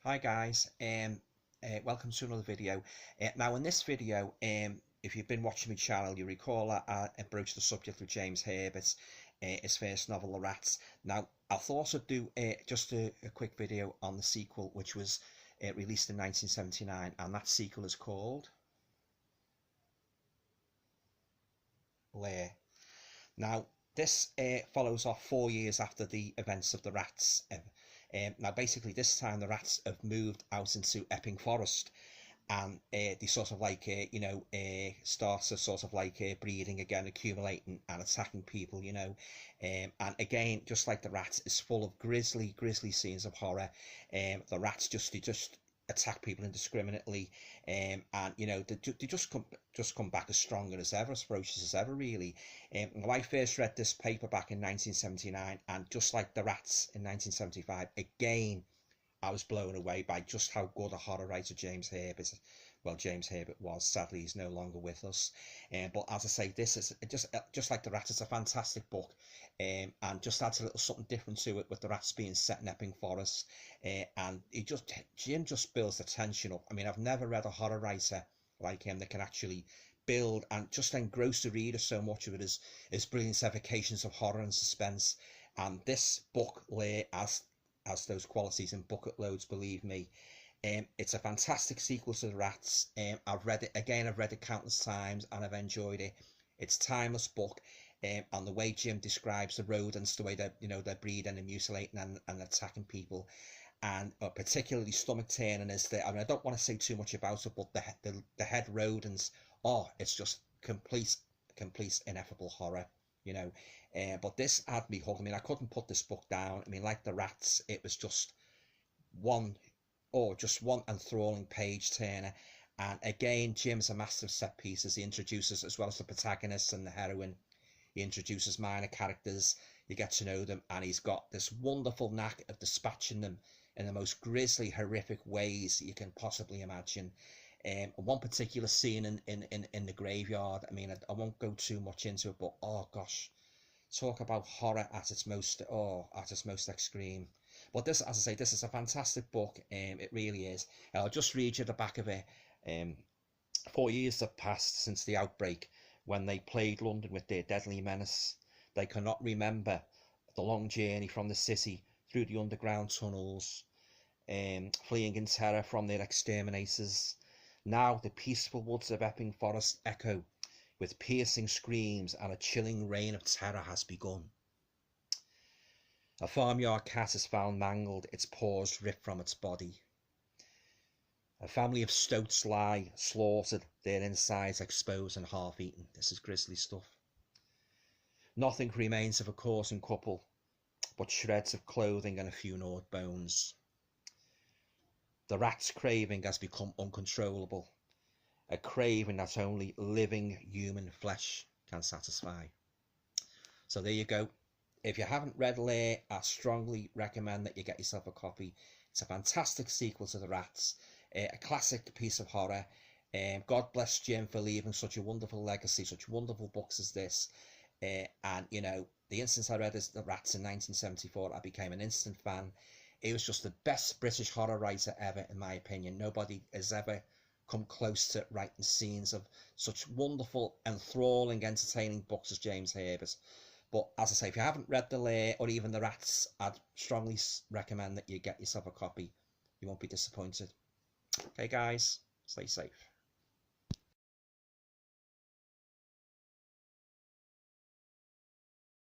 Hi guys, welcome to another video. Now in this video, if you've been watching my channel, you recall I broached the subject of James Herbert, his first novel, The Rats. Now I thought I'd do just a quick video on the sequel, which was released in 1979, and that sequel is called Lair. Now this follows off 4 years after the events of The Rats. Now basically this time the rats have moved out into Epping Forest, and they sort of like start to sort of like breeding again, accumulating and attacking people, and again, just like the rats, is full of grisly scenes of horror. The rats just attack people indiscriminately, and they just come back as stronger as ever, as ferocious as ever, really. When I first read this paper back in 1979, and just like the rats in 1975, again I was blown away by just how good a horror writer James Herbert was. Sadly, he's no longer with us. But as I say, this is just like the Rats. It's a fantastic book, and just adds a little something different to it, with the rats being set in Epping Forest. And Jim just builds the tension up. I mean, I've never read a horror writer like him that can actually build and just engross the reader so much of it is brilliant evocations of horror and suspense. And this book, Lair, has those qualities in bucket loads, believe me. It's a fantastic sequel to The Rats. I've read it countless times, and I've enjoyed it. It's a timeless book, and the way Jim describes the rodents, the way they're breeding and mutilating and attacking people, and particularly stomach turning is I mean, I don't want to say too much about it, but the head rodents, it's just complete ineffable horror. But this had me hooked. I mean, I couldn't put this book down. I mean, like the Rats, it was just one enthralling page turner. And again, Jim's a master of set pieces. He introduces, as well as the protagonists and the heroine, he introduces minor characters. You get to know them, and he's got this wonderful knack of dispatching them in the most grisly, horrific ways you can possibly imagine. One particular scene in the graveyard, I mean, I won't go too much into it, but oh gosh, talk about horror at its most extreme. But this, as I say, this is a fantastic book. It really is. I'll just read you the back of it. 4 years have passed since the outbreak, when they plagued London with their deadly menace. They cannot remember the long journey from the city through the underground tunnels, fleeing in terror from their exterminators. Now the peaceful woods of Epping Forest echo with piercing screams, and a chilling reign of terror has begun. A farmyard cat is found mangled, its paws ripped from its body. A family of stoats lie slaughtered, their insides exposed and half-eaten. This is grisly stuff. Nothing remains of a coursing couple but shreds of clothing and a few gnawed bones. The rat's craving has become uncontrollable, a craving that only living human flesh can satisfy. So there you go. If you haven't read Lair, I strongly recommend that you get yourself a copy. It's a fantastic sequel to The Rats, a classic piece of horror. God bless Jim for leaving such a wonderful legacy, such wonderful books as this. And the instant I read The Rats in 1974, I became an instant fan. He was just the best British horror writer ever, in my opinion. Nobody has ever come close to writing scenes of such wonderful, enthralling, entertaining books as James Herbert. But as I say, if you haven't read The Lair or even The Rats, I'd strongly recommend that you get yourself a copy. You won't be disappointed. Okay guys, stay safe.